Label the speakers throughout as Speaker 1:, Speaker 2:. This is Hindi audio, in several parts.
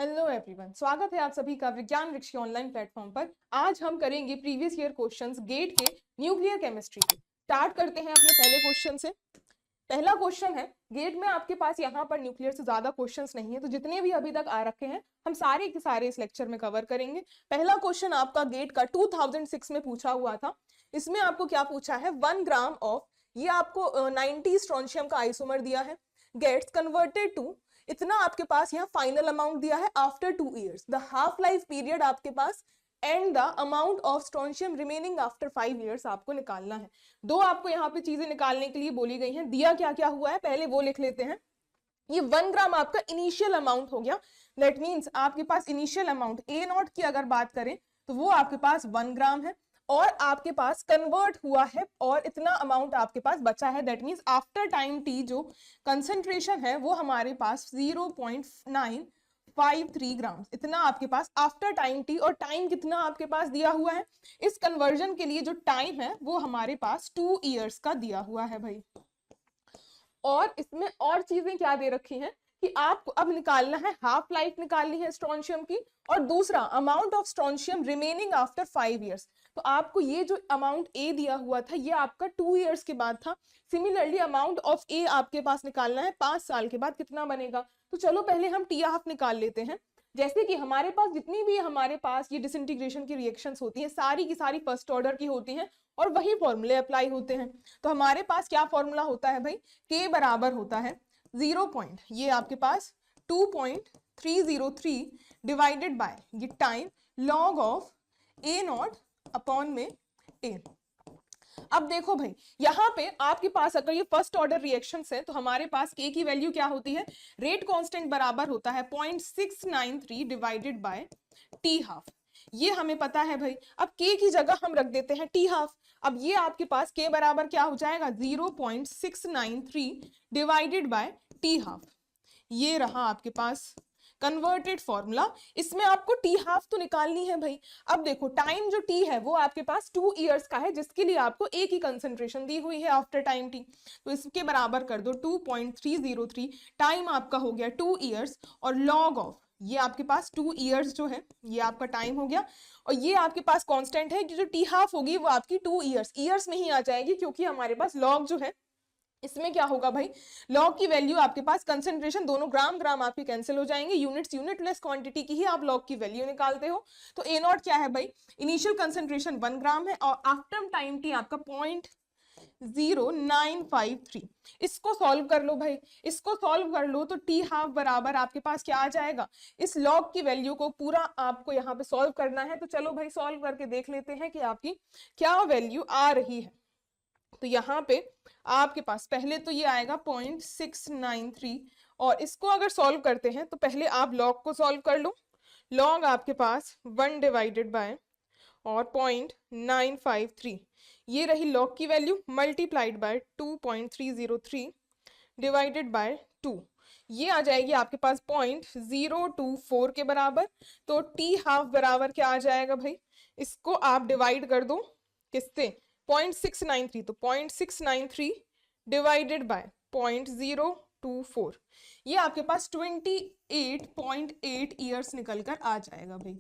Speaker 1: हेलो एवरीवन, स्वागत है आप सभी का विज्ञान वृक्ष के ऑनलाइन प्लेटफॉर्म पर। आज हम करेंगे प्रीवियस ईयर क्वेश्चंस गेट के न्यूक्लियर केमिस्ट्री के। स्टार्ट करते हैं अपने पहले क्वेश्चन से। पहला क्वेश्चन है, गेट में आपके पास यहाँ पर न्यूक्लियर से ज्यादा क्वेश्चंस नहीं है, तो जितने भी अभी तक आ रखे हैं हम सारे के सारे इस लेक्चर में कवर करेंगे। पहला क्वेश्चन आपका गेट का 2006 में पूछा हुआ था। इसमें आपको क्या पूछा है, 1 ग्राम ऑफ, ये आपको 90 स्ट्रोंशियम का आइसोमर दिया है, गेट्स कन्वर्टेड टू, इतना आपके पास यहाँ फाइनल अमाउंट दिया है after 2 years, the half life period आपके पास and the amount of strontium remaining after 5 years आपको निकालना है। दो आपको यहाँ पे चीजें निकालने के लिए बोली गई हैं। दिया क्या क्या हुआ है पहले वो लिख लेते हैं। ये 1 ग्राम आपका इनिशियल अमाउंट हो गया, दैट मीन्स आपके पास इनिशियल अमाउंट ए नॉट की अगर बात करें तो वो आपके पास 1 ग्राम है, और आपके पास कन्वर्ट हुआ है और इतना अमाउंट आपके पास बचा है, that means after time T जो कंसंट्रेशन है वो हमारे पास 0.953 ग्राम, इतना आपके पास आफ्टर टाइम टी। और टाइम कितना आपके पास दिया हुआ है, इस कन्वर्जन के लिए जो टाइम है वो हमारे पास 2 इयर्स का दिया हुआ है भाई। और इसमें और चीजें क्या दे रखी हैं कि आपको अब निकालना है, हाफ लाइफ निकालनी है स्ट्रोंशियम की, और दूसरा amount of strontium remaining after 5 years. तो आपको ये जो अमाउंट ए दिया हुआ था ये आपका 2 इयर्स के बाद था। सिमिलरली अमाउंट ऑफ ए आपके पास निकालना है 5 साल के बाद, कितना बनेगा। तो चलो पहले हम टी हाफ निकाल लेते हैं। जैसे कि हमारे पास जितनी भी हमारे पास ये डिसइंटीग्रेशन की रिएक्शंस होती हैं सारी की सारी फर्स्ट ऑर्डर की होती हैं और वही फॉर्मूले अप्लाई होते हैं। तो हमारे पास क्या फॉर्मूला होता है भाई, के बराबर होता है 0 पॉइंट, ये आपके पास 2.303 डिवाइडेड बाय ये time log of A not upon में ए। अब देखो भाई यहाँ पे आपके पास अगर ये फर्स्ट ऑर्डर रिएक्शंस है तो हमारे पास के की वैल्यू क्या होती है, रेट कांस्टेंट बराबर होता है 0.693 डिवाइडेड बाय टी हाफ, ये हमें पता है भाई। अब के की जगह हम रख देते हैं टी हाफ। अब ये आपके पास के बराबर क्या हो जाएगा, 0.693 डिवाइडेड बाय टी हाफ, ये रहा आपके पास कन्वर्टेड फॉर्मूला। इसमें आपको टी हाफ तो निकालनी है भाई। अब देखो टाइम जो टी है वो आपके पास 2 इयर्स का है, जिसके लिए आपको एक ही कंसंट्रेशन दी हुई है आफ्टर टाइम टी, तो इसके बराबर कर दो 2.303, टाइम आपका हो गया 2 इयर्स, और लॉग ऑफ ये आपके पास 2 इयर्स जो है ये आपका टाइम हो गया, और ये आपके पास कांस्टेंट है कि जो टी हाफ होगी वो आपकी 2 इयर्स में ही आ जाएगी, क्योंकि हमारे पास लॉग जो है इसमें क्या होगा भाई, लॉग की वैल्यू आपके पास कंसंट्रेशन दोनों ग्राम ग्राम आपके कैंसिल हो जाएंगे, यूनिट्स यूनिटलेस क्वांटिटी की ही आप लॉग की वैल्यू निकालते हो। तो ए नॉट क्या है भाई, इनिशियल कंसंट्रेशन 1 ग्राम है और आफ्टर टाइम टी आपका 0.0953। इसको सॉल्व कर लो भाई, इसको सॉल्व कर लो तो टी हाफ बराबर आपके पास क्या आ जाएगा, इस लॉग की वैल्यू को पूरा आपको यहाँ पे सॉल्व करना है। तो चलो भाई सॉल्व करके देख लेते हैं कि आपकी क्या वैल्यू आ रही है। तो यहाँ पे आपके पास पहले तो ये आएगा 0.693, और इसको अगर सॉल्व करते हैं तो पहले आप लॉग को सॉल्व कर लो। लॉग आपके पास 1 डिवाइडेड बाय और 0.953, ये रही लॉग की value, multiplied by 2.303 divided by 2, ये आ जाएगी आपके पास 0.024 के बराबर। तो टी हाफ बराबर क्या आ जाएगा भाई, इसको आप डिवाइड कर दो किससे, 0.693, तो 0.693 डिवाइडेड बाय 0.024, ये आपके पास 28.8 ईयर्स निकल कर आ जाएगा भाई।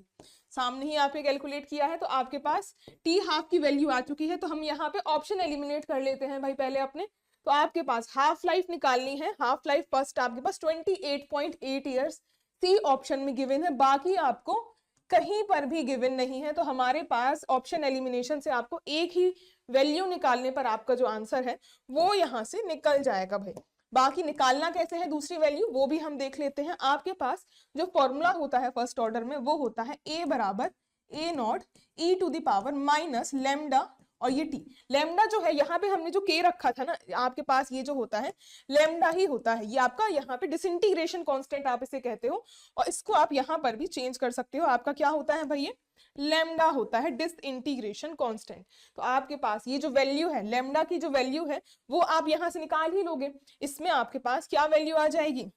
Speaker 1: सामने ही आपने कैलकुलेट किया है तो आपके पास टी हाफ की वैल्यू आ चुकी है। तो हम यहाँ पे ऑप्शन एलिमिनेट कर लेते हैं भाई पहले अपने। तो आपके पास हाफ लाइफ निकालनी है, हाफ लाइफ फर्स्ट आपके पास 28.8 ईयर्स सी ऑप्शन में गिवन है, बाकी आपको कहीं पर भी गिवन नहीं है। तो हमारे पास ऑप्शन एलिमिनेशन से आपको एक ही वैल्यू निकालने पर आपका जो आंसर है वो यहाँ से निकल जाएगा भाई। बाकी निकालना कैसे है दूसरी वैल्यू वो भी हम देख लेते हैं। आपके पास जो फॉर्मूला होता है फर्स्ट ऑर्डर में वो होता है ए बराबर A naught e to the power minus lambda, और ये टी, लेमडा जो है यहाँ पे हमने जो के रखा था ना, आपके पास ये जो होता है लेमडा ही होता है, ये आपका यहाँ पे डिसइंटीग्रेशन कांस्टेंट आप इसे कहते हो, और इसको आप यहाँ पर भी चेंज कर सकते हो। आपका क्या होता है भाई, ये लेमडा होता है डिसइंटीग्रेशन कांस्टेंट। तो आपके पास ये जो वैल्यू है लेमडा की जो वैल्यू है वो आप यहाँ से निकाल ही लोगे। इसमें आपके पास क्या वैल्यू आ जाएगी,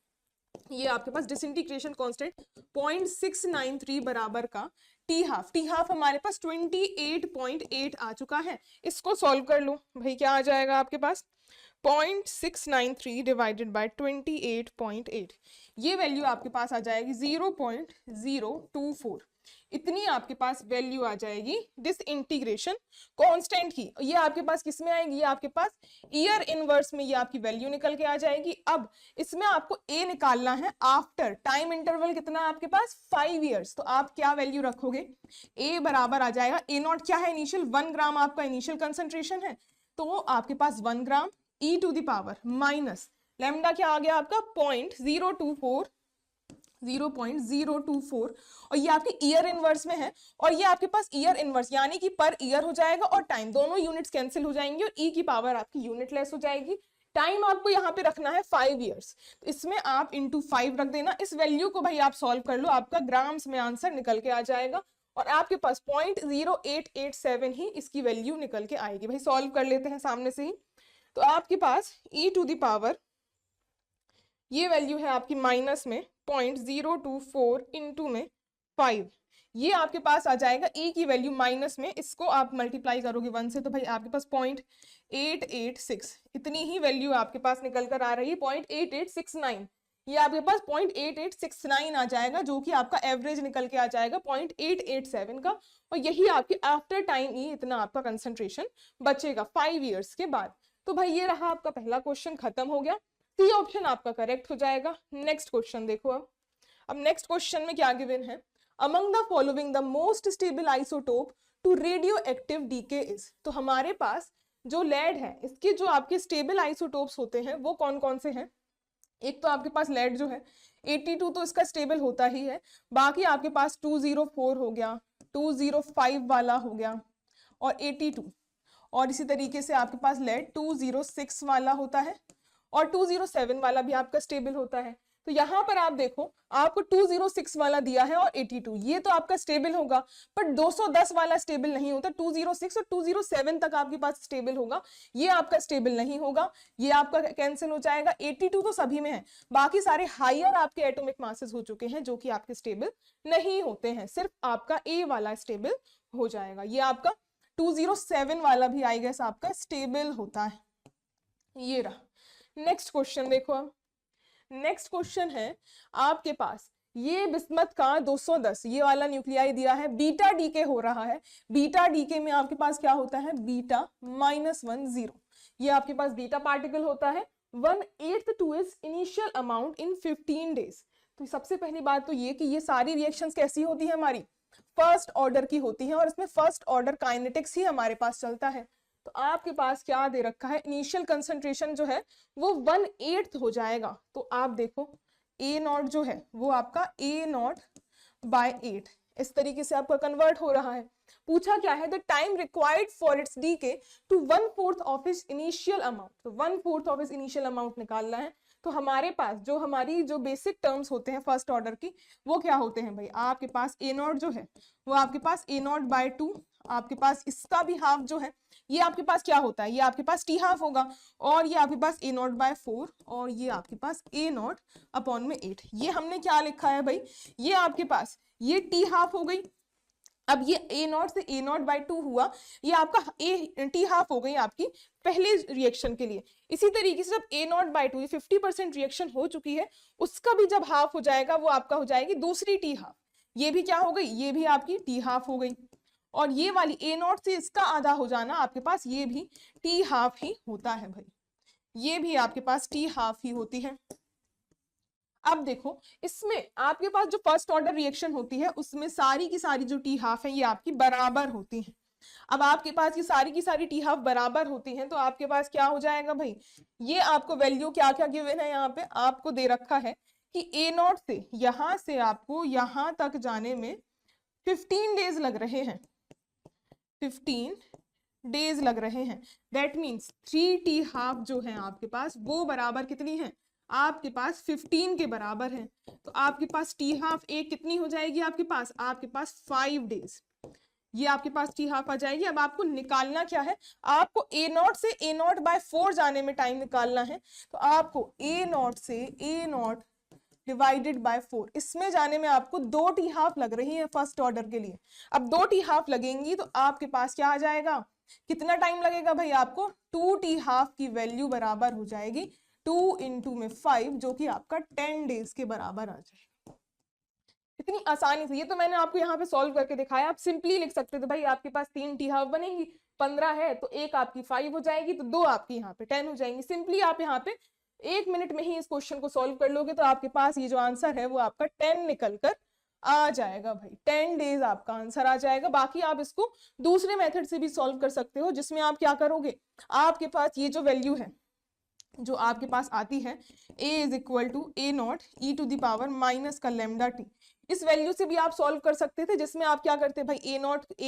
Speaker 1: ये आपके पास डिसइंटीग्रेशन कांस्टेंट 0.693 बराबर का टी हाफ, टी हाफ हमारे पास 28.8 आ चुका है। इसको सॉल्व कर लो भाई, क्या आ जाएगा आपके पास 0.693 डिवाइडेड बाय 28.8, ये वैल्यू आपके पास आ जाएगी 0.024। इतनी आपके पास वैल्यू आ जाएगी डिसइंटीग्रेशन कांस्टेंट की। ये आपके पास किस में आएगी, ये आपके पास ईयर इनवर्स में ये आपकी वैल्यू निकल के आ जाएगी। अब इसमें आपको ए निकालना है आफ्टर टाइम इंटरवल कितना आपके पास 5 इयर्स। तो आप क्या वैल्यू रखोगे, ए बराबर आ जाएगा, ए नॉट क्या है इनिशियल 1 ग्राम आपका इनिशियल कंसंट्रेशन है, तो आपके पास 1 gram e to the power minus lambda क्या आ गया आपका 0.024 और ये आपके ईयर इनवर्स में है, और ये आपके पास ईयर इनवर्स यानी कि पर ईयर हो जाएगा और टाइम दोनों यूनिट्स कैंसिल हो जाएंगे और ई की पावर आपकी यूनिट लेस हो जाएगी। टाइम आपको यहाँ पे रखना है 5 इयर्स, तो इसमें आप इंटू 5 रख देना। इस वैल्यू को भाई आप सॉल्व कर लो, आपका ग्राम्स में आंसर निकल के आ जाएगा और आपके पास 0.0887 ही इसकी वैल्यू निकल के आएगी। भाई सॉल्व कर लेते हैं सामने से ही। तो आपके पास ई टू द पावर ये वैल्यू है आपकी माइनस में 0.024 इंटू में 5, ये आपके पास आ जाएगा ई की वैल्यू माइनस में, इसको आप मल्टीप्लाई करोगे 1 से तो भाई आपके पास 0.886 इतनी ही वैल्यू आपके पास निकल कर आ रही है। 0.8869 ये आपके पास 0.8869 आ जाएगा, जो कि आपका एवरेज निकल के आ जाएगा 0.887 का, और यही आपके आफ्टर टाइम ई इतना आपका कंसंट्रेशन बचेगा 5 इयर्स के बाद। तो भाई ये रहा आपका पहला क्वेश्चन, खत्म हो गया। सी ऑप्शन आपका करेक्ट हो जाएगा। नेक्स्ट क्वेश्चन देखो। अब नेक्स्ट क्वेश्चन में क्या गिवन है, among the following the most stable isotope to radioactive decay is. तो हमारे पास जो लेड है इसके जो आपके स्टेबल आइसोटोप्स होते हैं वो कौन कौन से हैं। एक तो आपके पास लेड जो है 82 तो इसका स्टेबल होता ही है, बाकी आपके पास 204 हो गया, 205 वाला हो गया और 82, और इसी तरीके से आपके पास लेड 206 वाला होता है और 207 वाला भी आपका स्टेबल होता है। तो यहाँ पर आप देखो आपको 206 वाला दिया है और 82, ये तो आपका स्टेबल होगा, पर 210 वाला स्टेबल नहीं होता। 206 और 207 तक आपके पास स्टेबल होगा, ये आपका स्टेबल नहीं होगा, ये आपका कैंसिल हो जाएगा। 82 तो सभी में है, बाकी सारे हायर आपके एटॉमिक मासेस हो चुके हैं जो कि आपके स्टेबल नहीं होते हैं, सिर्फ आपका ए वाला स्टेबल हो जाएगा। ये आपका 207 वाला भी आई गेस आपका स्टेबल होता है। ये रहा। नेक्स्ट क्वेश्चन देखो। अब नेक्स्ट क्वेश्चन है आपके पास ये बिस्मथ का 210 ये वाला न्यूक्लियाई दिया है, बीटा डीके हो रहा है। बीटा डीके में आपके पास क्या होता है, बीटा -10, ये आपके पास बीटा पार्टिकल होता है 1/8 to its initial amount in 15 days. तो सबसे पहली बात तो ये कि ये सारी रिएक्शंस कैसी होती है, हमारी फर्स्ट ऑर्डर की होती है और इसमें फर्स्ट ऑर्डर काइनेटिक्स ही हमारे पास चलता है। तो आपके पास क्या दे रखा है, इनिशियल कंसंट्रेशन जो है वो 1/8 हो जाएगा। तो आप देखो ए नॉट जो है वो आपका A0/8 इस तरीके से आपका कन्वर्ट हो रहा है। पूछा क्या है, the time required for its decay to 1/4 of its initial amount. तो 1/4 ऑफ इट्स इनिशियल अमाउंट निकालना है। तो हमारे पास जो हमारी जो बेसिक टर्म्स होते हैं फर्स्ट ऑर्डर की वो क्या होते हैं भाई, आपके पास A0 जो है वो आपके पास A0/2, आपके पास इसका भी हाफ जो है ये आपके पास क्या होता है, ये आपके पास T हाफ होगा, और ये आपके पास A0/4 और ये आपके पास A0/8। ये हमने क्या लिखा है भाई, ये आपके पास ये T हाफ हो गई। अब ये A0 से A0/2 हुआ, ये आपका T हाफ हो गई आपकी पहले रिएक्शन के लिए। इसी तरीके से जब A0/2 ये 50% रिएक्शन हो चुकी है, उसका भी जब हाफ हो जाएगा वो आपका हो जाएगी दूसरी T हाफ। ये भी क्या हो गई, ये भी आपकी T हाफ हो गई, और ये वाली A0 से इसका आधा हो जाना आपके पास ये भी T हाफ ही होता है भाई, ये भी आपके पास T हाफ ही होती है। अब देखो इसमें आपके पास जो फर्स्ट ऑर्डर रिएक्शन होती है उसमें सारी की सारी जो T हाफ है ये आपकी बराबर होती है। अब आपके पास ये सारी की सारी T हाफ बराबर होती हैं तो आपके पास क्या हो जाएगा भाई, ये आपको वैल्यू क्या क्या गिवन है, यहाँ पे आपको दे रखा है कि A0 से यहां से आपको यहां तक जाने में 15 डेज लग रहे हैं, 15 डेज लग रहे हैं। दैट मीन्स 3T हाफ जो है आपके पास वो बराबर कितनी है, आपके पास 15 के बराबर है। तो आपके पास T हाफ एक कितनी हो जाएगी आपके पास 5 डेज, ये आपके पास T हाफ आ जाएगी। अब आपको निकालना क्या है, आपको A0 से A0/4 जाने में टाइम निकालना है। तो आपको A0 से A0 डिवाइडेड बाय 4 इसमें जाने में आपको 2T हाफ लग रही है फर्स्ट ऑर्डर के लिए। अब 2T हाफ लगेंगी तो आपके पास क्या आ जाएगा, कितना टाइम लगेगा भाई आपको, 2t½ की वैल्यू बराबर हो जाएगी 2 इंटू में 5, जो कि आपका 10 डेज के बराबर आ जाएगा। इतनी आसानी से, ये तो मैंने आपको यहाँ पे सॉल्व करके दिखाया। आप सिंपली लिख सकते थे भाई आपके पास 3t½ बनेगी, 15 है तो एक आपकी 5 हो जाएगी, तो 2 आपकी यहाँ पे 10 हो जाएंगी। सिंपली आप यहाँ पे 1 मिनट में ही इस क्वेश्चन को सॉल्व कर लोगे, तो आपके पास ये जो आंसर है वो आपका 10 निकल कर आ जाएगा भाई। 10 डेज आपका आंसर आ जाएगा। बाकी आप इसको दूसरे मेथड से भी सॉल्व कर सकते हो, जिसमें आप क्या करोगे, आपके पास ये जो वैल्यू है जो आपके पास आती है a is equal to a0 e⁻ minus का लैम्डा t, इस वैल्यू से भी आप सॉल्व कर सकते थे, जिसमें आप क्या करते भाई a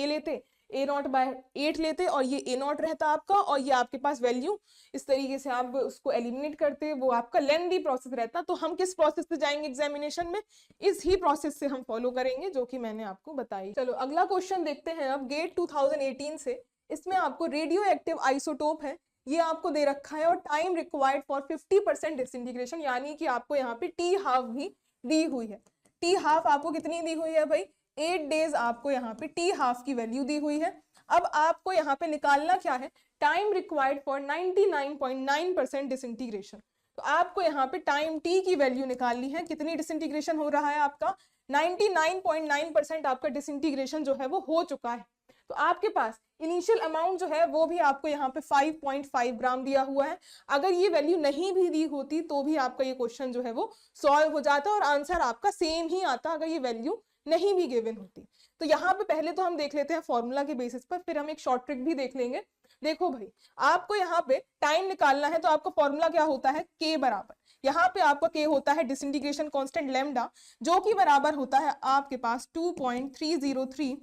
Speaker 1: लेते, a0/8 लेते और ये a0 रहता आपका, और ये आपके पास वैल्यू इस तरीके से आप उसको एलिमिनेट करते, वो आपका लेंथी प्रोसेस रहता। तो हम किस प्रोसेस से जाएंगे एग्जामिनेशन में, इस ही प्रोसेस से हम फॉलो करेंगे जो कि मैंने आपको बताई। चलो अगला क्वेश्चन देखते हैं अब गेट 2018 से। इसमें आपको रेडियो एक्टिव आइसोटोप है, ये आपको दे रखा है, और टाइम रिक्वायर्ड फॉर 50% डिसइंटीग्रेशन, यानी कि आपको यहाँ पे t½ भी दी हुई है। t½ आपको कितनी दी हुई है भाई, 8 डेज आपको यहाँ पे t½ की वैल्यू दी हुई है। अब आपको यहाँ पे निकालना क्या है, टाइम रिक्वायर्ड फॉर 99.9% डिसइंटीग्रेशन। तो आपको यहाँ पे टाइम t की वैल्यू निकालनी है, कितनी डिसइंटीग्रेशन हो रहा है आपका, 99.9% आपका डिसइंटीग्रेशन जो है वो हो चुका है। तो आपके पास इनिशियल अमाउंट जो है वो भी आपको यहाँ पे 5.5 ग्राम दिया हुआ है। अगर ये वैल्यू नहीं भी दी होती तो भी आपका ये क्वेश्चन जो है वो सॉल्व हो जाता और आंसर आपका सेम ही आता, अगर ये वैल्यू नहीं भी गिवन होती। तो यहाँ पे पहले तो हम देख लेते हैं फॉर्मूला के बेसिस पर, फिर हम एक शॉर्ट ट्रिक भी देख लेंगे। देखो भाई, आपको यहाँ पे टाइम निकालना है, तो आपका फॉर्मूला क्या होता है, k बराबर, यहाँ पे आपका k होता है डिसइंटीग्रेशन कांस्टेंट लैम्डा, जो कि बराबर होता है आपके पास 2.303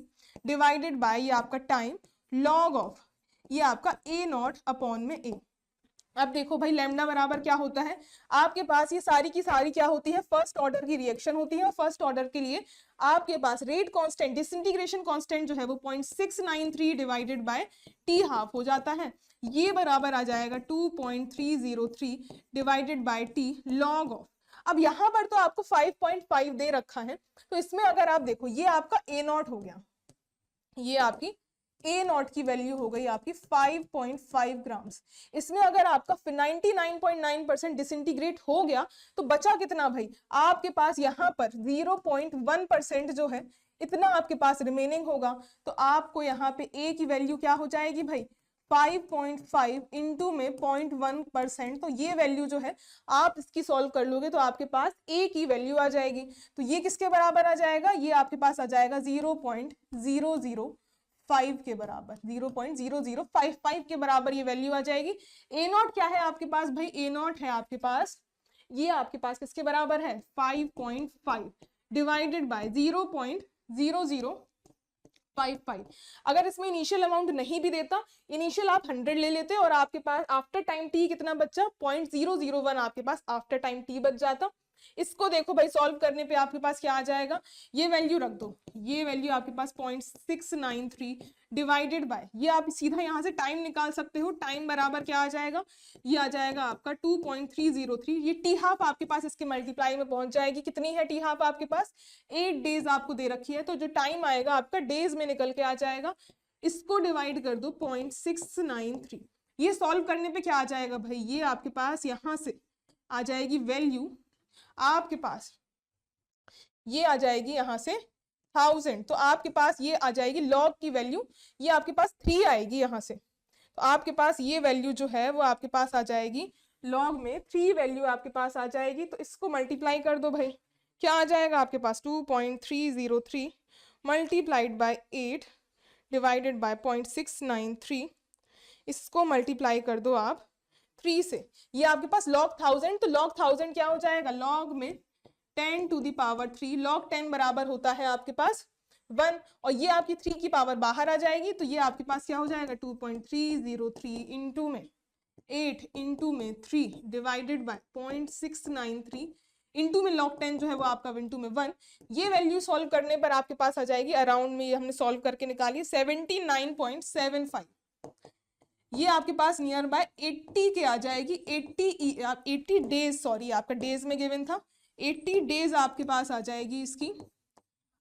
Speaker 1: डिवाइडेड बाय ये आपका टाइम लॉग ऑफ ये आपका a0 अपॉन में a। अब देखो भाई लैम्डा बराबर क्या होता है, आपके पास ये सारी की सारी क्या होती है, फर्स्ट ऑर्डर की रिएक्शन होती है, और फर्स्ट ऑर्डर के लिए आपके पास रेट कांस्टेंट, डिसइंटीग्रेशन कांस्टेंट जो है वो 0.693 डिवाइडेड बाय t½ हो जाता है, ये बराबर आ जाएगा 2.303 divided by t log of. अब यहाँ पर तो आपको 5.5 दे रखा है, तो इसमें अगर आप देखो ये आपका a0 हो गया, ये आपकी a0 की वैल्यू हो गई आपकी 5.5 ग्राम्स। इसमें अगर आपका 99.9% डिसइंटीग्रेट हो गया तो बचा कितना भाई, आपके पास यहाँ पर 0.1% जो है इतना आपके पास रिमेनिंग होगा। तो आपको यहाँ पे a की वैल्यू क्या हो जाएगी भाई, 5.5 इंटू में 0.1%, तो ये वैल्यू जो है आप इसकी सॉल्व कर लोगे तो आपके पास a की वैल्यू आ जाएगी। तो ये किसके बराबर आ जाएगा, ये आपके पास आ जाएगा 0.005 के बराबर, 0.0055 के बराबर ये वैल्यू आ जाएगी। a0 क्या है आपके पास भाई, a0 है आपके पास, ये आपके पास किसके बराबर है, 5.5 डिवाइडेड बाय 0.0055। अगर इसमें इनिशियल अमाउंट नहीं भी देता, इनिशियल आप 100 ले लेते और आपके पास आफ्टर टाइम t कितना बचा, 0.001 आपके पास आफ्टर टाइम t बच जाता। इसको देखो भाई सॉल्व करने पे आपके पास क्या आ जाएगा, ये वैल्यू रख दो, ये वैल्यू आपके पास 0.693 डिवाइडेड बाय, ये आप सीधा यहाँ से टाइम निकाल सकते हो, टाइम बराबर क्या आ जाएगा, ये आ जाएगा आपका 2.303, ये t½ आपके पास इसके मल्टीप्लाई में पहुंच जाएगी, कितनी है t½ आपके पास, 8 डेज आपको दे रखी है, तो जो टाइम आएगा आपका डेज में निकल के आ जाएगा। इसको डिवाइड कर दो 0.693, ये सॉल्व करने पे क्या आ जाएगा भाई, ये आपके पास यहाँ से आ जाएगी वैल्यू आपके पास, ये आ जाएगी यहाँ से 1000, तो आपके पास ये आ जाएगी लॉग की वैल्यू, ये आपके पास 3 आएगी यहाँ से, तो आपके पास ये वैल्यू जो है वो आपके पास आ जाएगी लॉग में 3 वैल्यू आपके पास आ जाएगी। तो इसको मल्टीप्लाई कर दो भाई, क्या आ जाएगा आपके पास 2.303 मल्टीप्लाइड बाय 8 डिवाइडेड बाय 0.693, इसको मल्टीप्लाई कर दो आप 3 से, ये आपके पास log 1000, तो log 1000 क्या हो जाएगा, log में 10 to the power 3, log 10 बराबर होता है आपके पास 1, और ये आपकी 3 की पावर बाहर आ जाएगी, तो ये आपके पास क्या हो जाएगा 2.303 इंटू में 8 इंटू में 3 डिवाइडेड बाय 0.693 इंटू में log 10 जो है वो आपका इंटू में 1। ये वैल्यू सॉल्व करने पर आपके पास आ जाएगी अराउंड में, ये हमने सॉल्व करके निकाली 79.75, ये आपके पास नियर बाय 80 के आ जाएगी, 80 डेज, सॉरी आपका डेज में गिवन था, 80 डेज आपके पास आ जाएगी इसकी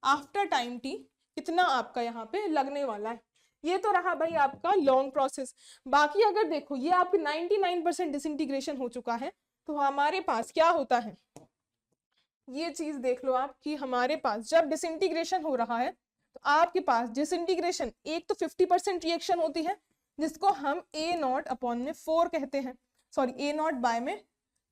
Speaker 1: आफ्टर टाइम t, कितना आपका यहाँ पे लगने वाला है, ये तो रहा भाई आपका लॉन्ग प्रोसेस। बाकी अगर देखो ये आपके 99% डिसइंटीग्रेशन हो चुका है, तो हमारे पास क्या होता है, ये चीज देख लो आप कि हमारे पास जब डिसइंटीग्रेशन हो रहा है तो आपके पास डिसइंटीग्रेशन एक तो 50% रिएक्शन होती है जिसको हम ए नॉट अपॉन में 4 कहते हैं, सॉरी ए नॉट बाय में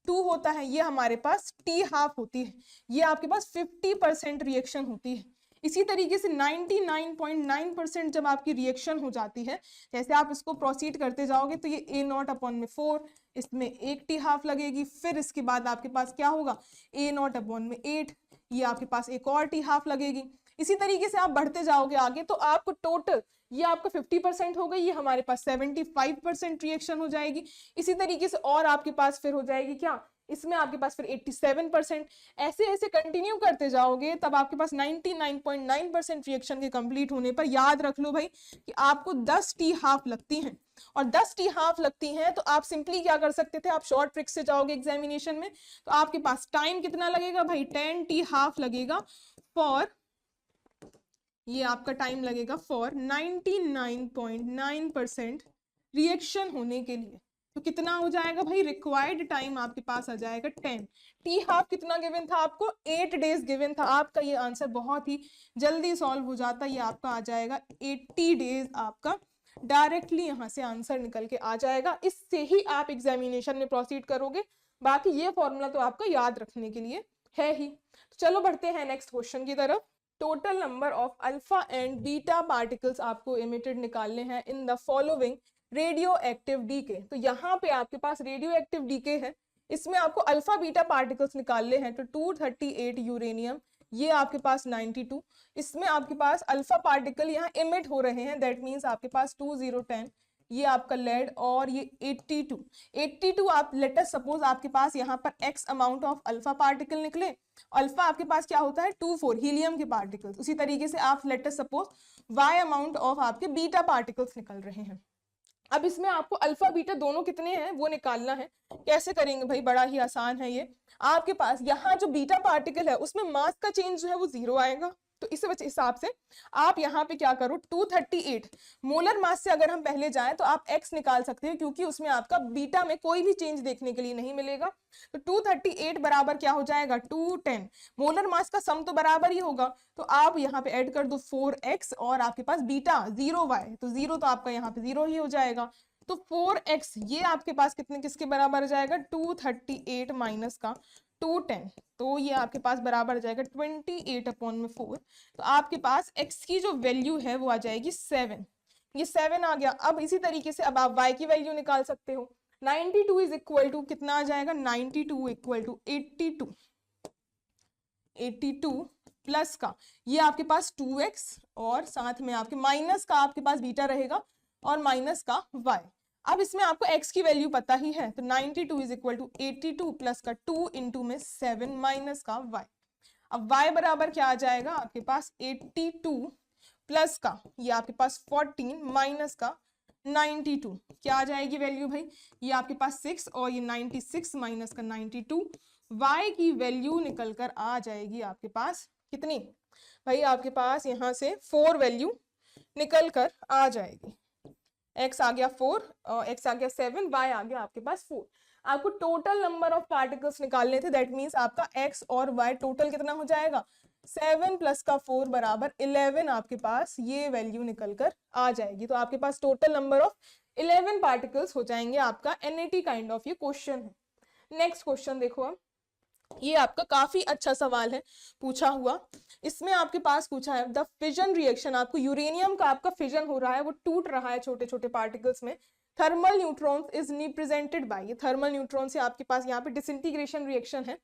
Speaker 1: 2 होता है, ये हमारे पास टी हाफ होती है, ये आपके पास 50% रिएक्शन होती है। इसी तरीके से 99.9% जब आपकी रिएक्शन हो जाती है, जैसे आप इसको प्रोसीड करते जाओगे तो ये ए नॉट अपॉन में 4, इसमें एक टी हाफ लगेगी, फिर इसके बाद आपके पास क्या होगा ए नॉट अपॉन में 8, ये आपके पास एक और टी हाफ लगेगी। इसी तरीके से आप बढ़ते जाओगे आगे तो आपको टोटल ये आपका 50% हो गई, ये हमारे पास 75% रिएक्शन हो जाएगी। इसी तरीके से और आपके पास फिर हो जाएगी क्या, इसमें आपके पास फिर 87%, ऐसे ऐसे कंटिन्यू करते जाओगे तब आपके पास 99.9% रिएक्शन के कंप्लीट होने पर याद रख लो भाई कि आपको 10 टी हाफ लगती हैं। और 10 टी हाफ लगती हैं तो आप सिंपली क्या कर सकते थे, आप शॉर्ट ट्रिक से जाओगे एग्जामिनेशन में तो आपके पास टाइम कितना लगेगा भाई 10 टी हाफ लगेगा फॉर, ये आपका टाइम लगेगा फॉर 99.9% रिएक्शन होने के लिए। तो कितना हो जाएगा भाई, रिक्वायर्ड टाइम आपके पास आ जाएगा 10। टी हाफ कितना गिवन था आपको, 8 डेज गिवन था। आपका ये आंसर बहुत ही जल्दी सॉल्व हो जाता है, ये आपका आ जाएगा 80 डेज, आपका डायरेक्टली यहाँ से आंसर निकल के आ जाएगा। इससे ही आप एग्जामिनेशन में प्रोसीड करोगे, बाकी ये फॉर्मूला तो आपका याद रखने के लिए है ही। तो चलो बढ़ते हैं नेक्स्ट क्वेश्चन की तरफ। Total number of alpha and beta particles आपको इमिटेड निकालने हैं in the following radioactive decay. तो यहाँ पे आपके पास रेडियो एक्टिव डीके है, इसमें आपको अल्फा बीटा पार्टिकल्स निकालने हैं। तो 238 यूरेनियम, ये आपके पास 92, इसमें आपके पास अल्फा पार्टिकल यहाँ इमिट हो रहे हैं, दैट मीन्स आपके पास 2010, ये आपका लेड, और ये 82 आप लेटर सपोज आपके पास यहाँ पर x amount of alpha particle निकले, अल्फा आपके पास क्या होता है 24 हीलियम के पार्टिकल्स, उसी तरीके से आप later suppose y amount of आपके बीटा पार्टिकल्स निकल रहे हैं। अब इसमें आपको अल्फा बीटा दोनों कितने हैं वो निकालना है। कैसे करेंगे भाई, बड़ा ही आसान है ये। आपके पास यहाँ जो बीटा पार्टिकल है उसमें मास का चेंज जो है वो 0 आएगा, तो इस हिसाब से आप यहाँ पे क्या करो, 238 मोलर मास से अगर हम पहले जाएं तो आप x निकाल सकते हैं, क्योंकि उसमें आपका बीटा में कोई भी चेंज देखने के लिए नहीं मिलेगा। तो 238 बराबर क्या हो जाएगा 210, मोलर मास का सम तो बराबर ही होगा, तो आप यहाँ पे ऐड कर दो 4x और आपके पास बीटा 0y, तो 0 तो आपका यहाँ पे 0 ही हो जाएगा। तो 4x ये आपके पास कितने किसके बराबर जाएगा, 238 माइनस का 210, तो ये आपके पास बराबर आ जाएगा 28 अपॉन में 4। तो आपके पास x की जो वैल्यू है वो आ जाएगी 7, ये 7 आ गया। अब इसी तरीके से अब आप y की वैल्यू निकाल सकते हो। 92 इज इक्वल टू कितना आ जाएगा, 92 इक्वल टू 82 प्लस का ये आपके पास 2x और साथ में आपके माइनस का आपके पास बीटा रहेगा और माइनस का y। अब इसमें आपको x की वैल्यू पता ही है, तो 92 इज इक्वल टू 82 प्लस का 2 इंटू में 7 माइनस का y। अब y बराबर क्या आ जाएगा आपके पास 82 प्लस का ये आपके पास 14 माइनस का 92, क्या आ जाएगी वैल्यू भाई, ये आपके पास 6 और ये 96 माइनस का 92, y की वैल्यू निकल कर आ जाएगी आपके पास कितनी भाई, आपके पास यहाँ से 4 वैल्यू निकल कर आ जाएगी। x आ गया 4, x आ गया 7, y आ गया आपके पास 4। आपको टोटल नंबर ऑफ पार्टिकल्स निकालने थे, दैट मींस आपका x और y टोटल कितना हो जाएगा, 7 प्लस का 4 बराबर 11, आपके पास ये वैल्यू निकल कर आ जाएगी। तो आपके पास टोटल नंबर ऑफ 11 पार्टिकल्स हो जाएंगे। आपका NAT काइंड ऑफ ये क्वेश्चन है। नेक्स्ट क्वेश्चन देखो, अब ये आपका काफी अच्छा सवाल है पूछा हुआ। इसमें आपके पास पूछा है द फिजन रिएक्शन, आपको यूरेनियम का आपका फिजन हो रहा है, वो टूट रहा है छोटे छोटे पार्टिकल्स में। Thermal neutrons is represented by, ये थर्मल न्यूट्रॉन से आपके पास यहाँ पे डिसइंटीग्रेशन रिएक्शन है।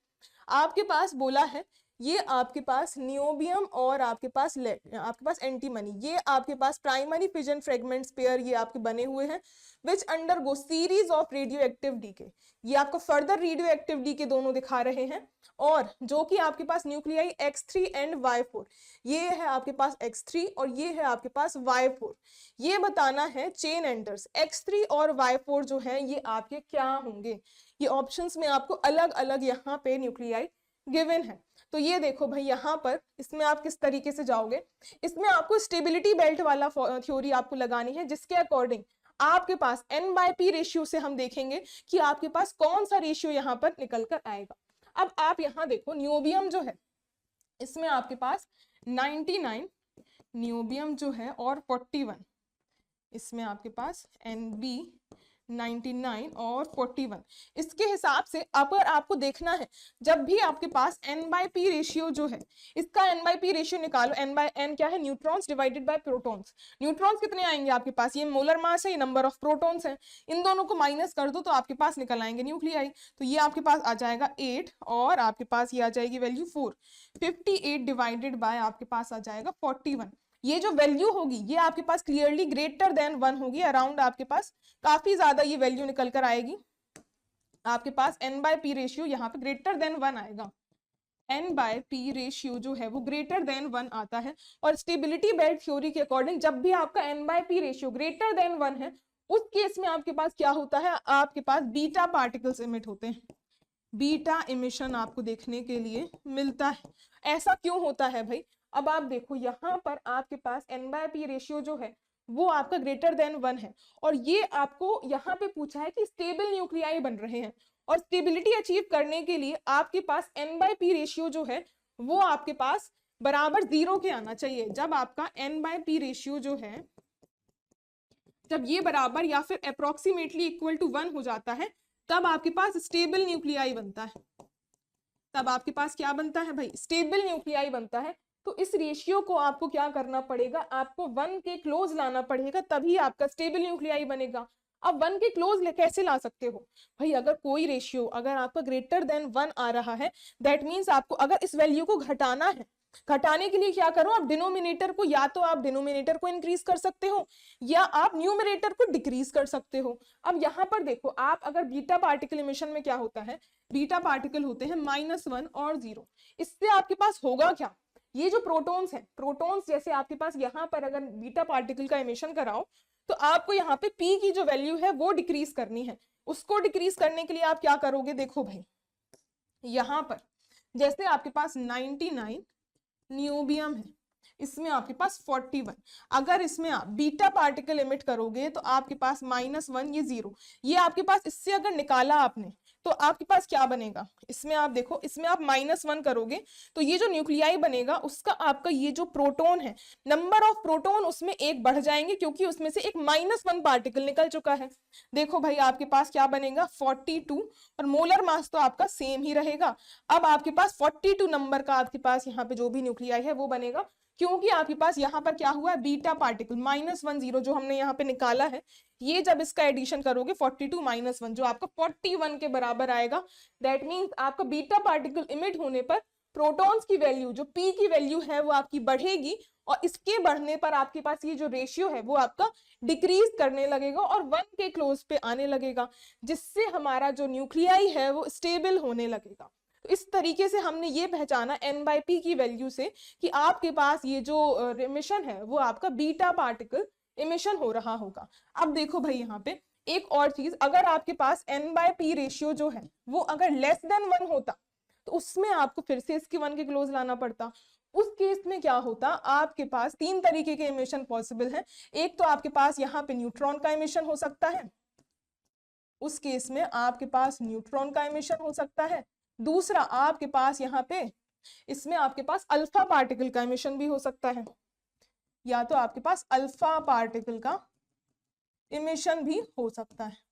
Speaker 1: आपके पास बोला है ये आपके पास नियोबियम और आपके पास लेड, आपके पास एंटीमनी, ये आपके पास प्राइमरी फिजन फ्रेगमेंट्स पेयर ये आपके बने हुए हैं, which undergo series of radioactive decay. ये आपको फर्दर रेडियो एक्टिव डीके दोनों दिखा रहे हैं, और जो कि आपके पास न्यूक्लियाई X3 एंड Y4, ये है आपके पास X3 और ये है आपके पास Y4। ये बताना है चेन एंडर्स X3 और Y4 जो है ये आपके क्या होंगे। ये ऑप्शंस में आपको अलग अलग यहाँ पे न्यूक्लियाई गिवन है। तो ये देखो भाई यहाँ पर इसमें आप किस तरीके से जाओगे, इसमें आपको स्टेबिलिटी बेल्ट वाला थ्योरी आपको लगानी है, जिसके अकॉर्डिंग आपके पास N/P रेशियो से हम देखेंगे कि आपके पास कौन सा रेशियो यहाँ पर निकल कर आएगा। अब आप यहाँ देखो नियोबियम जो है इसमें आपके पास 99 नियोबियम जो है और 41, इसमें आपके पास NB 99 और 41। इसके हिसाब से अगर आपको देखना है जब भी आपके पास N/P रेशियो जो है, इसका N/P रेशियो निकालो। N/N क्या है, neutrons divided by protons. Neutrons कितने आएंगे आपके पास, ये मोलर मास है, ये नंबर ऑफ प्रोटॉन्स है, इन दोनों को माइनस कर दो तो आपके पास निकल आएंगे न्यूक्लियाई। तो ये आपके पास आ जाएगा 8 और आपके पास ये आ जाएगी वैल्यू 4। 58 डिवाइडेड बाय आपके पास आ जाएगा 41। ये जो वैल्यू होगी ये आपके पास क्लियरली ग्रेटर देन 1 होगी, अराउंड आपके पास काफी ज्यादा ये वैल्यू निकल कर आएगी। आपके पास N/P रेशियो यहाँ पे ग्रेटर देन 1 आएगा। N/P रेशियो जो है वो ग्रेटर देन 1 आता है। और स्टेबिलिटी बेल्ट थ्योरी के अकॉर्डिंग जब भी आपका N/P रेशियो ग्रेटर देन 1 है, उस केस में आपके पास क्या होता है, आपके पास बीटा पार्टिकल्स इमिट होते हैं। बीटा इमिशन आपको देखने के लिए मिलता है। ऐसा क्यों होता है भाई, अब आप देखो यहाँ पर आपके पास N/P रेशियो जो है वो आपका ग्रेटर देन 1 है, और ये आपको यहाँ पे पूछा है कि स्टेबल न्यूक्लियाई बन रहे हैं, और स्टेबिलिटी अचीव करने के लिए आपके पास N/P रेशियो जो है वो आपके पास बराबर 0 के आना चाहिए। जब आपका N/P रेशियो जो है जब ये बराबर या फिर अप्रोक्सीमेटली इक्वल टू 1 हो जाता है, तब आपके पास स्टेबल न्यूक्लियाई बनता है। तब आपके पास क्या बनता है भाई, स्टेबल न्यूक्लियाई बनता है। तो इस रेशियो को आपको क्या करना पड़ेगा, आपको 1 के क्लोज लाना पड़ेगा, तभी आपका स्टेबल न्यूक्लियाई बनेगा। अब 1 के क्लोज कैसे ला सकते हो भाई, अगर कोई रेशियो अगर आपका ग्रेटर देन 1 आ रहा है, दैट मीन्स आपको अगर इस वैल्यू को घटाना है, घटाने के लिए क्या करो, आप डिनोमिनेटर को या तो आप डिनोमिनेटर को इंक्रीज कर सकते हो या आप न्यूमरेटर को डिक्रीज कर सकते हो। अब यहाँ पर देखो, आप अगर बीटा पार्टिकल इमिशन में क्या होता है, बीटा पार्टिकल होते हैं -1 और 0। इससे आपके पास होगा क्या, ये जो प्रोटॉन्स हैं, प्रोटॉन्स जैसे आपके पास यहाँ पर अगर बीटा पार्टिकल का इमिशन कराओ तो आपको यहाँ पे P की जो वैल्यू है वो डिक्रीज करनी है। उसको डिक्रीज करने के लिए आप क्या करोगे, देखो भाई यहाँ पर जैसे आपके पास 99 नियोबियम है, इसमें आपके पास 41, अगर इसमें आप बीटा पार्टिकल इमिट करोगे तो आपके पास -1 ये 0, ये आपके पास इससे अगर निकाला आपने तो आपके पास क्या बनेगा, इसमें आप देखो, इसमें आप -1 करोगे तो ये जो न्यूक्लियाई बनेगा उसका आपका ये जो प्रोटॉन है, नंबर ऑफ प्रोटॉन उसमें एक बढ़ जाएंगे, क्योंकि उसमें से एक -1 पार्टिकल निकल चुका है। देखो भाई आपके पास क्या बनेगा 42, और मोलर मास तो आपका सेम ही रहेगा। अब आपके पास 42 नंबर का आपके पास यहाँ पे जो भी न्यूक्लियाई है वो बनेगा, क्योंकि आपके पास यहाँ पर क्या हुआ है, बीटा पार्टिकल -1 0 जो हमने यहाँ पे निकाला है, ये जब इसका एडिशन करोगे 42 -1 जो आपका 41 के बराबर आएगा। दैट मींस आपका बीटा पार्टिकल इमिट होने पर प्रोटॉन्स की वैल्यू जो P की वैल्यू है वो आपकी बढ़ेगी, और इसके बढ़ने पर आपके पास ये जो रेशियो है वो आपका डिक्रीज करने लगेगा और 1 के क्लोज पे आने लगेगा, जिससे हमारा जो न्यूक्लियाई है वो स्टेबल होने लगेगा। तो इस तरीके से हमने ये पहचाना N/P की वैल्यू से कि आपके पास ये जो इमिशन है वो आपका बीटा पार्टिकल इमिशन हो रहा होगा। अब देखो भाई यहाँ पे एक और चीज, अगर आपके पास N/P रेशियो जो है वो अगर लेस देन 1 होता तो उसमें आपको फिर से इसके 1 के क्लोज लाना पड़ता। उस केस में क्या होता, आपके पास 3 तरीके के इमिशन पॉसिबल है। एक तो आपके पास यहाँ पे न्यूट्रॉन का इमिशन हो सकता है, उस केस में आपके पास न्यूट्रॉन का इमिशन हो सकता है। दूसरा आपके पास यहाँ पे इसमें आपके पास अल्फा पार्टिकल का इमिशन भी हो सकता है, या तो आपके पास अल्फा पार्टिकल का इमिशन भी हो सकता है।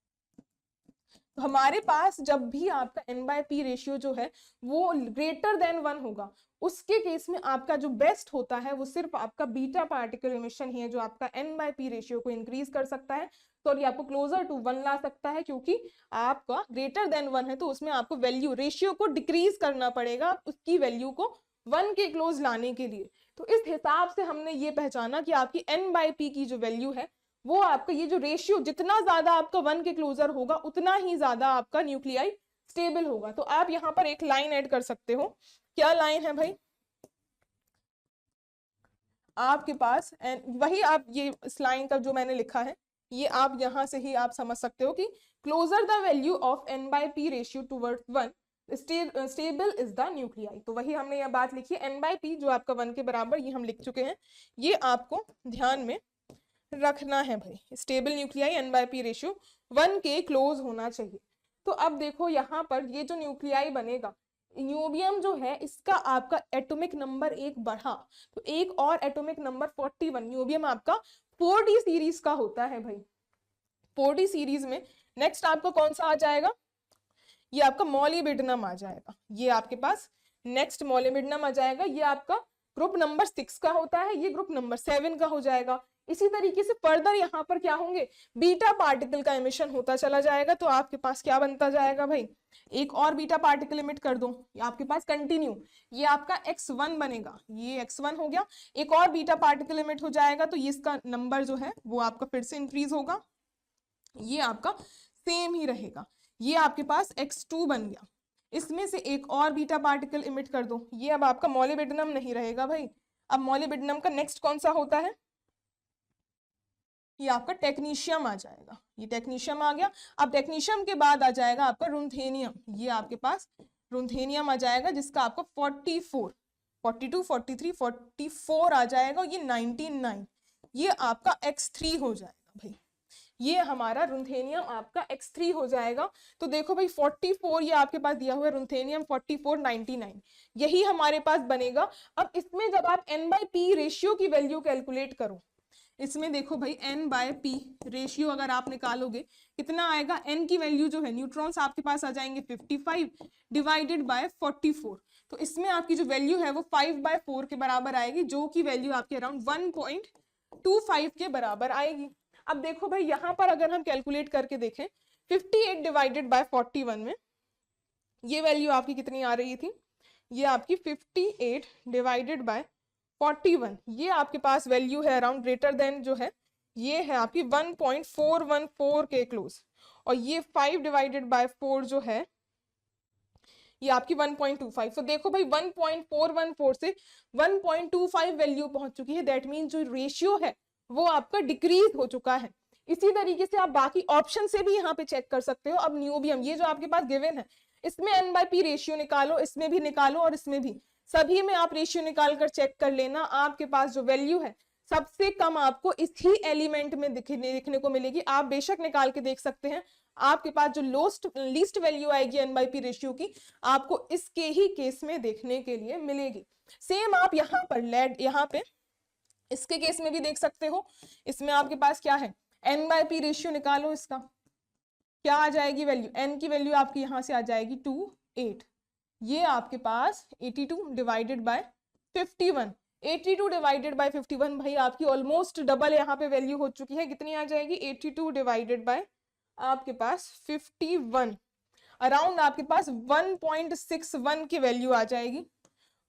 Speaker 1: तो हमारे पास जब भी आपका N/P रेशियो जो है वो ग्रेटर देन 1 होगा, उसके केस में आपका जो बेस्ट होता है वो सिर्फ आपका बीटा पार्टिकल इमिशन ही है, जो आपका N/P रेशियो को इंक्रीज कर सकता है, तो ये आपको क्लोजर टू 1 ला सकता है, क्योंकि आपका ग्रेटर देन 1 है तो उसमें आपको वैल्यू रेशियो को डिक्रीज करना पड़ेगा उसकी वैल्यू को 1 के क्लोज लाने के लिए। तो इस हिसाब से हमने ये पहचाना कि आपकी N/P की जो वैल्यू है वो आपका ये जो रेशियो जितना ज्यादा आपका 1 के क्लोजर होगा उतना ही ज्यादा आपका न्यूक्लियाई स्टेबल होगा। तो आप यहाँ पर एक लाइन ऐड कर सकते हो, क्या लाइन है भाई, आपके पास वही आप ये इस लाइन का जो मैंने लिखा है ये आप यहाँ से ही आप समझ सकते हो कि closer the value of N/P ratio towards 1 stable is the nuclei. तो वही हमने यह बात लिखी है, n/p जो आपका 1 के बराबर, ये हम लिख चुके हैं, ये आपको ध्यान में रखना है भाई। स्टेबल न्यूक्लियाई n/p रेशियो 1 के क्लोज होना चाहिए। तो अब देखो यहाँ पर ये जो न्यूक्लियाई बनेगा, न्यूबियम जो है इसका आपका एटॉमिक नंबर एक बढ़ा, तो एक और एटॉमिक नंबर 41, न्यूबियम आपका 4d सीरीज का होता है भाई। 4d सीरीज में नेक्स्ट आपका कौन सा आ जाएगा, ये आपका मॉलिब्डेनम आ जाएगा। ये आपके पास नेक्स्ट मॉलिब्डेनम आ जाएगा, ये आपका ग्रुप नंबर 6 का होता है, ये ग्रुप नंबर 7 का हो जाएगा। इसी तरीके से फर्दर यहाँ पर क्या होंगे, बीटा पार्टिकल का एमिशन होता चला जाएगा। तो आपके पास क्या बनता जाएगा भाई, एक और बीटा पार्टिकल एमिट कर दो, आपके पास कंटिन्यू, ये आपका x1 बनेगा, ये x1 हो गया। एक और बीटा पार्टिकल एमिट हो जाएगा, तो ये इसका नंबर जो है वो आपका फिर से इंक्रीज होगा, ये आपका सेम ही रहेगा। ये आपके पास x2 बन गया, इसमें से एक और बीटा पार्टिकल इमिट कर दो, ये अब आपका मॉलिब्डेनम नहीं रहेगा भाई। अब मॉलिब्डेनम का नेक्स्ट कौन सा होता है, ये आपका टेक्नीशियम आ जाएगा, ये टेक्नीशियम आ गया। अब टेक्नीशियम के बाद आ जाएगा आपका रुंथेनियम, ये आपके पास रुंथेनियम आ जाएगा, जिसका आपका 44, 42, 43, 44 आ जाएगा, ये 99, ये आपका x3 हो जाएगा भाई। ये हमारा रुंथेनियम आपका x3 हो जाएगा। तो देखो भाई 44 ये आपके पास दिया हुआ है, रुंथेनियम 44, 99, यही हमारे पास बनेगा। अब इसमें जब आप n/p रेशियो की वैल्यू कैलकुलेट करो, इसमें देखो भाई n/p रेशियो अगर आप निकालोगे कितना आएगा, n की वैल्यू जो है, न्यूट्रॉन्स आपके पास आ जाएंगे 55 डिवाइडेड बाय 44, तो इसमें आपकी जो वैल्यू है वो 5/4 के बराबर आएगी, जो की वैल्यू आपके अराउंड 1.25 के बराबर आएगी। अब देखो भाई यहाँ पर अगर हम कैलकुलेट करके देखें 58 डिवाइडेड बाय 41 में ये वैल्यू आपकी कितनी आ रही थी, ये आपकी 58 डिवाइडेड बाय 41, ये आपके पास वैल्यू है अराउंड ग्रेटर देन जो है ये है आपकी 1.414 के क्लोज, और ये 5 डिवाइडेड बाय 4 जो है ये आपकी 1.25। तो देखो भाई 1.414 से 1.25 वैल्यू पहुंच चुकी है, दैट मीन जो रेशियो है वो आपका डिक्रीज हो चुका है। इसी तरीके से आप बाकी ऑप्शन से भी यहाँ पे चेक कर सकते हो। अब न्यूबियम ये जो आपके पास गिवन है, इसमें n/p रेशियो निकालो, इसमें भी निकालो, और इसमें भी, सभी में आप रेशियो निकाल कर चेक कर लेना। आपके पास जो वैल्यू है सबसे कम आपको इसी एलिमेंट में दिखने को मिलेगी। आप बेशक निकाल के देख सकते हैं, आपके पास जो लीस्ट वैल्यू आएगी n/p रेशियो की, आपको इसके ही केस में देखने के लिए मिलेगी। सेम आप यहाँ पर यहाँ पे इसके केस में भी देख सकते हो। इसमें आपके पास क्या है, n/p रेशियो निकालो, इसका क्या आ जाएगी वैल्यू, n की वैल्यू आपकी यहां से आ जाएगी 28, ये आपके पास 82 डिवाइडेड बाय 51, 82 डिवाइडेड बाय 51 भाई आपकी ऑलमोस्ट डबल यहाँ पे वैल्यू हो चुकी है। कितनी आ जाएगी, 82 डिवाइडेड बाय आपके पास 51, अराउंड आपके पास 1.61 की वैल्यू आ जाएगी,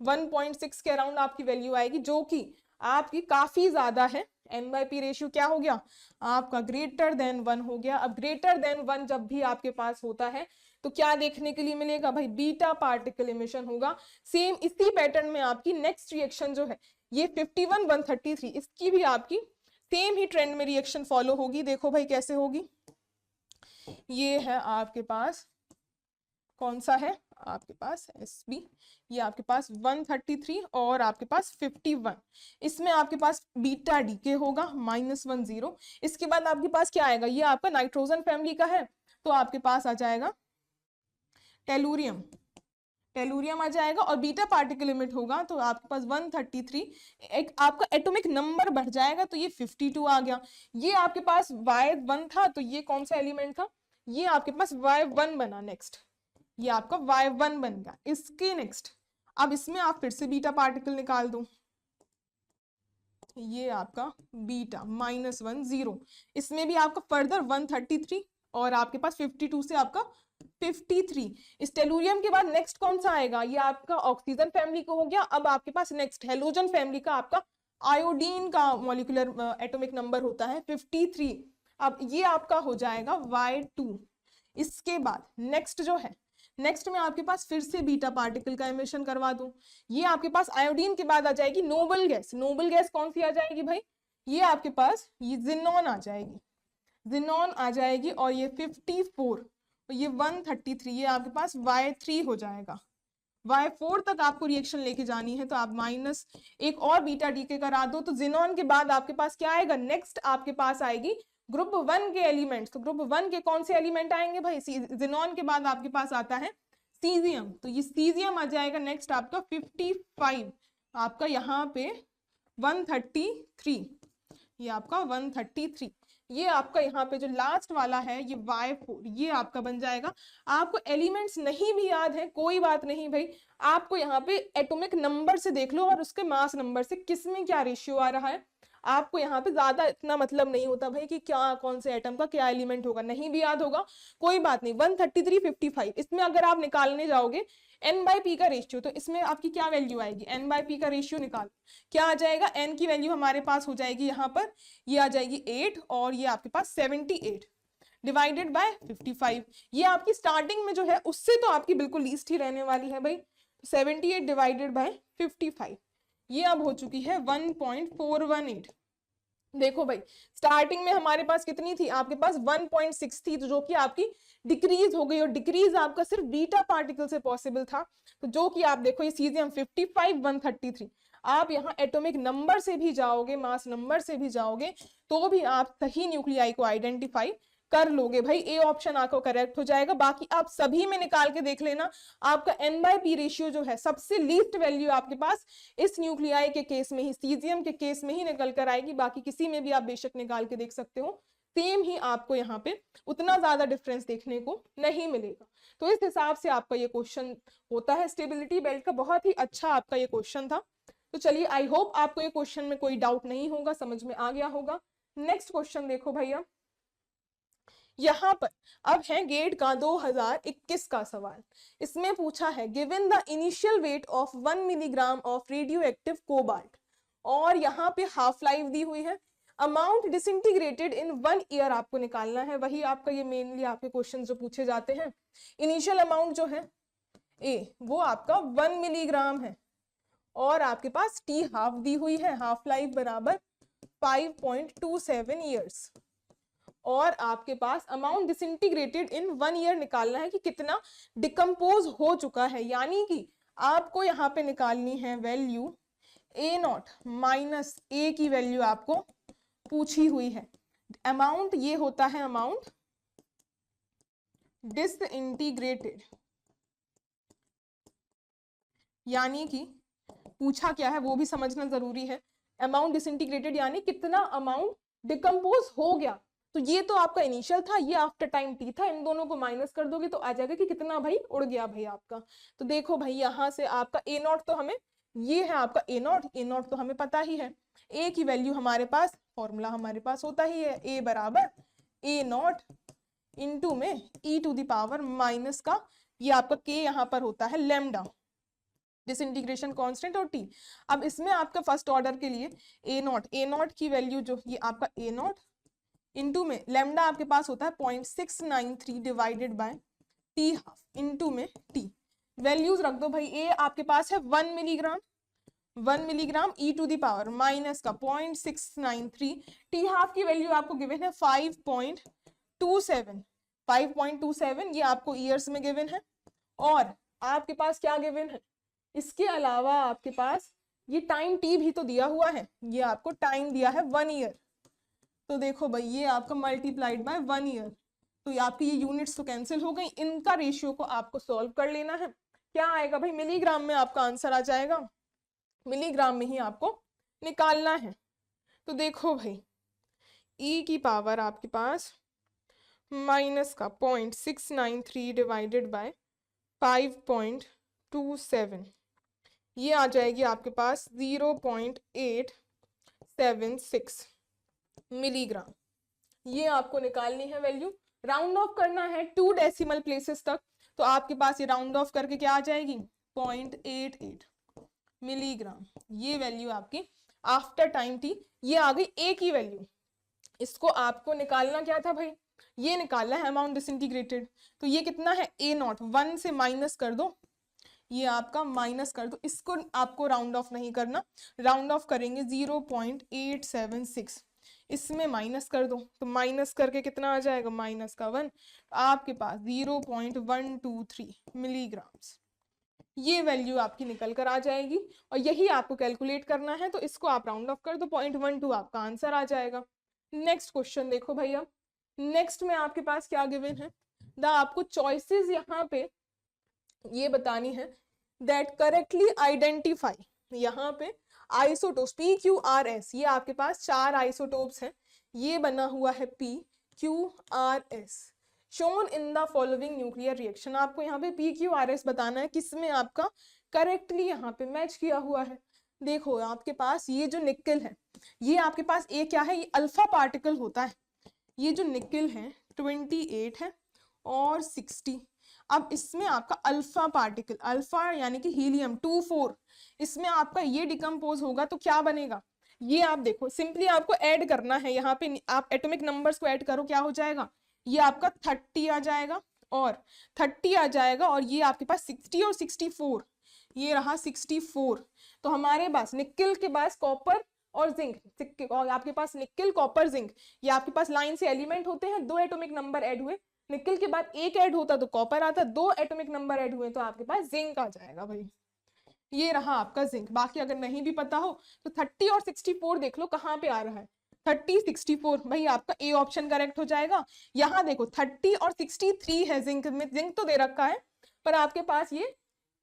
Speaker 1: 1.6 के अराउंड आपकी वैल्यू आएगी, जो कि आपकी काफी ज्यादा है। n/p रेशियो क्या हो गया आपका, ग्रेटर देन 1 हो गया। अब ग्रेटर देन 1 जब भी आपके पास होता है तो क्या देखने के लिए मिलेगा भाई, बीटा पार्टिकल एमिशन होगा। सेम इसी पैटर्न में आपकी नेक्स्ट रिएक्शन जो है ये 51, 133, इसकी भी आपकी सेम ही ट्रेंड में रिएक्शन फॉलो होगी। देखो भाई कैसे होगी, ये है आपके पास कौन सा है, आपके पास Sb, ये आपके पास 133 और आपके पास 51, इसमें आपके पास बीटा डीके होगा -10। इसके बाद आपके पास क्या आएगा, ये आपका नाइट्रोजन फैमिली का है, तो आपके पास आ जाएगा टेलुरियम, टेलुरियम आ जाएगा, और बीटा पार्टिकल लिमिट होगा तो आपके पास 133, एक आपका एटॉमिक नंबर बढ़ जाएगा, तो ये 52 आ गया। ये आपके पास Y1 था, तो ये कौन सा एलिमेंट था, ये आपके पास Y1 बना, नेक्स्ट ये आपका Y1 बन गया। इसके नेक्स्ट अब इसमें आप फिर से बीटा पार्टिकल निकाल दो, ये आपका बीटा -10, इसमें भी आपका फर्दर 133 और आपके पास 52 से आपका 53। इस टेलुरियम के बाद नेक्स्ट कौन सा आएगा, ये आपका ऑक्सीजन फैमिली को हो गया। अब आपके पास नेक्स्ट हेलोजन फैमिली का आपका आयोडीन का मॉलिक्यूलर एटॉमिक नंबर होता है 53। अब ये आपका हो जाएगा Y2। इसके बाद नेक्स्ट जो है, नेक्स्ट में आपके पास फिर से बीटा पार्टिकल का एमिशन करवा दूं, ये आपके पास आयोडीन के बाद आ जाएगी नोबल गैस। नोबल गैस कौन सी आ जाएगी भाई, ये आपके पास ये जिनॉन आ जाएगी, जिनॉन आ जाएगी, और ये 54 तो ये 133 ये आपके पास Y3 हो जाएगा। Y4 तक आपको रिएक्शन लेके जानी है तो आप माइनस एक और बीटा डीके करा दो, तो जिनॉन के बाद आपके पास क्या आएगा, नेक्स्ट आपके पास आएगी ग्रुप 1 के एलिमेंट्स। तो ग्रुप 1 के कौन से एलिमेंट आएंगे भाई, जिनॉन के बाद आपके पास आता है सीजियम, तो ये सीजियम आ जाएगा नेक्स्ट आपका 55, आपका यहाँ पे 133, ये आपका 133, ये आपका यहाँ पे जो लास्ट वाला है ये Y4 ये आपका बन जाएगा। आपको एलिमेंट्स नहीं भी याद है कोई बात नहीं भाई, आपको यहाँ पे एटॉमिक नंबर से देख लो और उसके मास नंबर से किसमें क्या रेशियो आ रहा है। आपको यहाँ पे ज्यादा इतना मतलब नहीं होता भाई कि क्या कौन से एटम का क्या एलिमेंट होगा, नहीं भी याद होगा कोई बात नहीं। 133 55 इसमें अगर आप निकालने जाओगे n/p का रेशियो, तो इसमें आपकी क्या वैल्यू आएगी, n/p का रेशियो निकाल, क्या आ जाएगा, n की वैल्यू हमारे पास हो जाएगी यहाँ पर, ये आ जाएगी 8 और ये आपके पास 78 डिवाइडेड बाय 55। ये आपकी स्टार्टिंग में जो है उससे तो आपकी बिल्कुल लीस्ट ही रहने वाली है भाई, 78 डिवाइडेड बाय 55 ये अब हो चुकी है 1.418। देखो भाई स्टार्टिंग में हमारे पास कितनी थी, आपके पास 1.6 थी, तो जो कि आपकी डिक्रीज हो गई, और डिक्रीज आपका सिर्फ बीटा पार्टिकल से पॉसिबल था, तो जो कि आप देखो ये सीजियम 55 133, आप यहाँ एटॉमिक नंबर से भी जाओगे मास नंबर से भी जाओगे तो भी आप सही न्यूक्लियाई को आइडेंटिफाई कर लोगे भाई, ए ऑप्शन आपको करेक्ट हो जाएगा। बाकी आप सभी में निकाल के देख लेना, आपका n/p रेशियो जो है सबसे लीस्ट वैल्यू आपके पास इस न्यूक्लियाई के केस में ही, सीजियम के केस में ही निकल कर आएगी, बाकी किसी में भी आप बेशक निकाल के देख सकते हो, सेम ही आपको यहाँ पे उतना ज्यादा डिफरेंस देखने को नहीं मिलेगा। तो इस हिसाब से आपका ये क्वेश्चन होता है, स्टेबिलिटी बेल्ट का बहुत ही अच्छा आपका ये क्वेश्चन था। तो चलिए आई होप आपको ये क्वेश्चन में कोई डाउट नहीं होगा, समझ में आ गया होगा। नेक्स्ट क्वेश्चन देखो भैया, यहाँ पर अब है गेट का 2021 का सवाल। इसमें पूछा है given the initial weight of 1 milligram of radio active cobalt, और यहाँ पे हाफ लाइफ दी हुई है, अमाउंट डिसइंटीग्रेटेड इन 1 ईयर आपको निकालना है। वही आपका ये मेनली आपके क्वेश्चन जो पूछे जाते हैं। इनिशियल अमाउंट जो है ए वो आपका 1 मिलीग्राम है, और आपके पास टी हाफ दी हुई है, हाफ लाइफ बराबर 5.27 ईयर्स, और आपके पास अमाउंट डिसइंटीग्रेटेड इन 1 ईयर निकालना है कि कितना डिकम्पोज हो चुका है, यानी कि आपको यहाँ पे निकालनी है वैल्यू A0 माइनस ए की वैल्यू आपको पूछी हुई है। अमाउंट ये होता है अमाउंट डिसइंटीग्रेटेड, यानी कि पूछा क्या है वो भी समझना जरूरी है। अमाउंट डिसइंटीग्रेटेड यानी कितना अमाउंट डिकम्पोज हो गया, तो ये तो आपका इनिशियल था, ये आफ्टर टाइम टी था, इन दोनों को माइनस कर दोगे तो आ जाएगा कि कितना भाई उड़ गया भाई आपका। तो देखो भाई यहाँ से आपका A0 तो हमें, ये है आपका A0 तो हमें पता ही है, ए की वैल्यू हमारे पास, फॉर्मूला हमारे पास होता ही है, ए बराबर A0 इंटू में e to the power minus का, ये आपका के यहाँ पर होता है लैम्डा, डिसइंटीग्रेशन कांस्टेंट और टी। अब इसमें आपका फर्स्ट ऑर्डर के लिए A0 की वैल्यू जो ये आपका A0 इंटू में लैम्डा आपके पास होता है 0.693 divided by t half into में टी, वैल्यूज रख दो भाई। ए आपके पास है 1 milligram e to the power minus का 0.693, टी हाफ की वैल्यू आपको गिवन है 5.27 ये आपको ईयर्स में गिवन है, और आपके पास क्या गिवन है, इसके अलावा आपके पास ये टाइम टी भी तो दिया हुआ है, ये आपको टाइम दिया है 1 ईयर, तो देखो भाई ये आपका मल्टीप्लाइड बाय 1 ईयर, तो ये आपकी ये यूनिट्स तो कैंसिल हो गई, इनका रेशियो को आपको सॉल्व कर लेना है। क्या आएगा भाई, मिलीग्राम में आपका आंसर आ जाएगा, मिलीग्राम में ही आपको निकालना है। तो देखो भाई ई की पावर आपके पास माइनस का 0.693 डिवाइडेड बाय 5.27, ये आ जाएगी आपके पास 0.876 मिलीग्राम, ये आपको निकालनी है वैल्यू। राउंड ऑफ करना है 2 डेसिमल प्लेसेस तक, तो आपके पास ये राउंड ऑफ करके क्या आ जाएगी 0.88 मिलीग्राम, ये वैल्यू आपकी आफ्टर टाइम टी, ये आ गई ए की वैल्यू। इसको आपको निकालना क्या था भाई, ये निकालना है अमाउंट डिसइंटीग्रेटेड, तो ये कितना है A0, 1 से माइनस कर दो, ये आपका माइनस कर दो, इसको आपको राउंड ऑफ नहीं करना, राउंड ऑफ करेंगे 0.876, इसमें माइनस कर दो, तो माइनस करके कितना आ जाएगा, -1, आपके पास 0.123 मिलीग्राम्स, ये वैल्यू आपकी निकल कर आ जाएगी। और यही आपको कैलकुलेट करना है, तो इसको आप राउंड ऑफ कर दो, 0.12 आपका आंसर आ जाएगा। नेक्स्ट क्वेश्चन देखो भैया, नेक्स्ट में आपके पास क्या गिवन है, आपको चॉइसेस यहाँ पे ये बतानी है, दैट करेक्टली आइडेंटिफाई, यहाँ पे आइसोटोप्स PQRS, ये आपके पास 4 आइसोटोप्स हैं, ये बना हुआ है PQRS shown in the following nuclear reaction. आपको यहाँ पे PQRS बताना है किसमें आपका करेक्टली यहाँ पे मैच किया हुआ है। देखो आपके पास ये जो निकल है, ये आपके पास ये क्या है, ये अल्फा पार्टिकल होता है, ये जो निकल है 28 है और 60। अब इसमें आपका अल्फा पार्टिकल, अल्फा यानी कि हीलियम 24, इसमें आपका ये डिकम्पोज होगा तो क्या बनेगा, ये आप देखो सिंपली आपको ऐड करना है, यहाँ पे आप एटॉमिक नंबर्स को ऐड करो, क्या हो जाएगा, ये आपका 30 आ जाएगा और 30 आ जाएगा, और ये आपके पास 60 और 64, ये रहा 64। तो हमारे पास निकल के पास कॉपर और जिंक, और आपके पास निकल कॉपर जिंक, ये आपके पास लाइन से एलिमेंट होते हैं, 2 एटॉमिक नंबर ऐड हुए, निकल के बाद 1 ऐड होता तो कॉपर आता, 2 एटॉमिक नंबर ऐड हुए तो आपके पास जिंक आ जाएगा भाई, ये रहा आपका जिंक। बाकी अगर नहीं भी पता हो तो 30 और 64 देख लो कहाँ पे आ रहा है, 30 64, भाई आपका ए ऑप्शन करेक्ट हो जाएगा। यहाँ देखो 30 और 63 है, जिंक में जिंक तो दे रखा है, पर आपके पास ये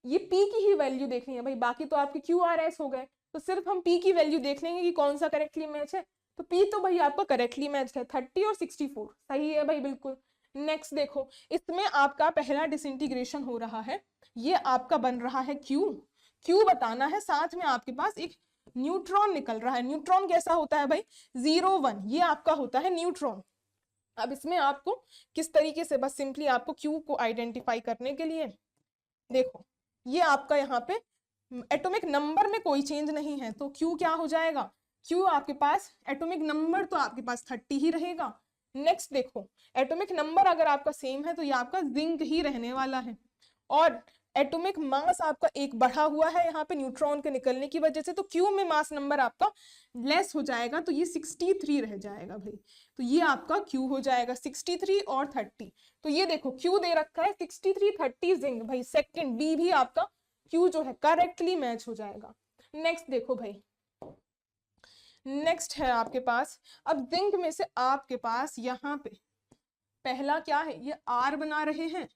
Speaker 1: पी की ही वैल्यू देखनी है भाई, बाकी तो आपके QRS हो गए, तो सिर्फ हम पी की वैल्यू देख लेंगे कि कौन सा करेक्टली मैच है, तो पी तो भाई आपका करेक्टली मैच है, 30 और 64 सही है भाई बिल्कुल। नेक्स्ट देखो, इसमें आपका पहला डिसइंटीग्रेशन हो रहा है, ये आपका बन रहा है क्यू बताना है, साथ में आपके पास एक न्यूट्रॉन निकल रहा है। न्यूट्रॉन कैसा होता है भाई, 0 1, ये आपका होता है न्यूट्रॉन। अब इसमें आपको किस तरीके से, बस सिंपली आपको क्यू को आइडेंटिफाई करने के लिए देखो, ये आपका यहाँ पे एटॉमिक नंबर में कोई चेंज नहीं है, तो क्यू क्या हो जाएगा, क्यू आपके पास एटॉमिक नंबर तो आपके पास 30 ही रहेगा। नेक्स्ट देखो, एटॉमिक नंबर अगर आपका सेम है तो ये आपका जिंक ही रहने वाला है, और एटॉमिक मास आपका एक बढ़ा हुआ है यहाँ पे न्यूट्रॉन के निकलने की वजह से, तो क्यू में मास नंबर आपका लेस हो जाएगा, तो ये 63 रह जाएगा भाई, तो ये आपका क्यू हो जाएगा 63 और 30। तो ये देखो क्यू दे रखा है 63 30 जिंक, भाई सेकंड बी भी आपका क्यू जो है करेक्टली मैच हो जाएगा। नेक्स्ट देखो भाई, नेक्स्ट है आपके पास, अब जिंक में से आपके पास यहाँ पे पहला क्या है, ये आर बना रहे हैं,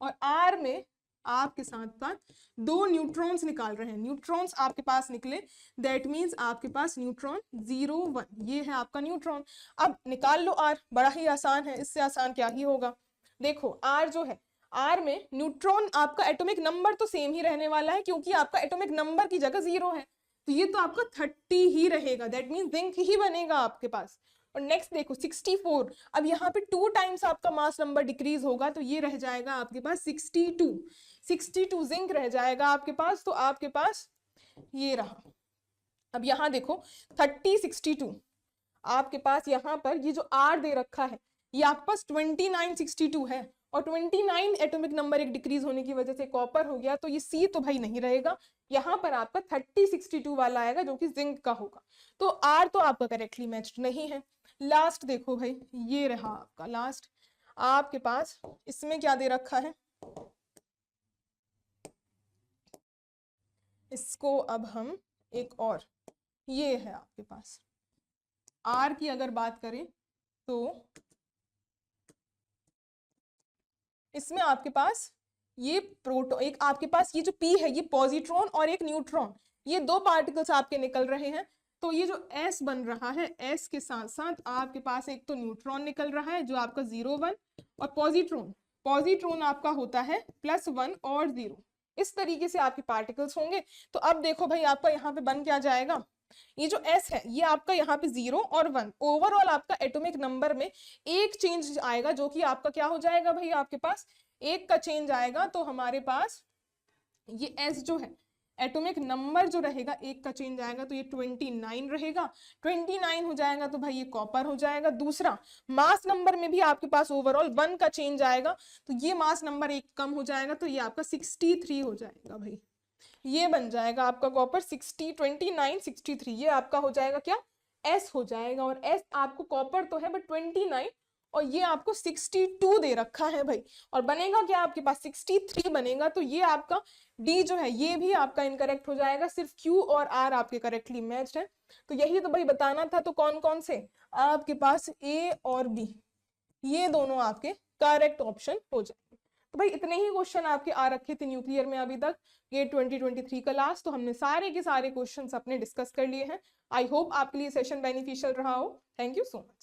Speaker 1: और आर में आपके साथ साथ 2 न्यूट्रॉन्स निकाल रहे हैं, न्यूट्रॉन्स आपके पास निकले, दैट मींस आपके पास न्यूट्रॉन 0 1, ये है आपका न्यूट्रॉन। अब निकाल लो आर, बड़ा ही आसान है, इससे आसान क्या ही होगा। देखो आर जो है, आर में न्यूट्रॉन आपका एटॉमिक नंबर तो सेम ही रहने वाला है, क्योंकि आपका एटॉमिक नंबर की जगह 0 है, तो ये तो आपका 30 ही रहेगा, दैट मींस जिंक ही बनेगा आपके पास। और नेक्स्ट देखो 64, अब यहाँ पे 2 टाइम्स आपका मास नंबर डिक्रीज होगा, तो ये रह जाएगा आपके पास 62 जिंक रह जाएगा आपके पास, तो आपके पास ये रहा। अब यहाँ देखो 30 62, आपके पास यहाँ पर ये जो आर दे रखा है, ये आपके पास 29 62 है, और 29 एटॉमिक नंबर एक डिक्रीज होने की वजह से कॉपर हो गया, तो ये सी तो भाई नहीं रहेगा, यहाँ पर आपका 30 62 वाला आएगा जो कि जिंक का होगा, तो आर तो आपका करेक्टली मैच्ड नहीं है। लास्ट देखो भाई, ये रहा आपका लास्ट, आपके पास इसमें क्या दे रखा है, इसको अब हम एक और, ये है आपके पास आर की अगर बात करें तो इसमें आपके पास ये प्रोटॉन, एक आपके पास ये जो पी है ये पॉजिट्रॉन और एक न्यूट्रॉन, ये 2 पार्टिकल्स आपके निकल रहे हैं, तो ये जो एस बन रहा है, एस के साथ साथ आपके पास एक तो न्यूट्रॉन निकल रहा है जो आपका 0 1, और पॉजिट्रॉन आपका होता है +1 और 0, इस तरीके से आपके पार्टिकल्स होंगे। तो अब देखो भाई आपका यहाँ पे बन क्या जाएगा, ये जो S है ये आपका यहाँ पे 0 और 1, ओवरऑल आपका एटॉमिक नंबर में एक चेंज आएगा, जो कि आपका क्या हो जाएगा भाई, आपके पास 1 का चेंज आएगा, तो हमारे पास ये S जो है एटॉमिक नंबर जो रहेगा 1 का चेंज आएगा, तो ये 29 रहेगा, 29 हो जाएगा तो भाई ये कॉपर हो जाएगा। दूसरा मास नंबर में भी आपके पास ओवरऑल 1 का चेंज आएगा, तो ये मास नंबर 1 कम हो जाएगा, तो ये आपका 63 हो जाएगा भाई, ये बन जाएगा आपका कॉपर 29 63, ये आपका हो जाएगा क्या S हो जाएगा, और S आपको कॉपर तो है बट 29 और ये आपको 62 दे रखा है भाई, और बनेगा क्या आपके पास 63 बनेगा। तो ये आपका D जो है ये भी आपका इनकरेक्ट हो जाएगा, सिर्फ Q और R आपके करेक्टली मैच्ड है। तो यही तो भाई बताना था। तो कौन कौन से आपके पास A और B ये दोनों आपके करेक्ट ऑप्शन हो जाएंगे। तो भाई इतने ही क्वेश्चन आपके आ रखे थे न्यूक्लियर में अभी तक, ये 2023 का लास्ट। तो हमने सारे के सारे क्वेश्चंस अपने डिस्कस कर लिए हैं। आई होप आपके लिए सेशन बेनिफिशियल रहा हो। Thank you so much.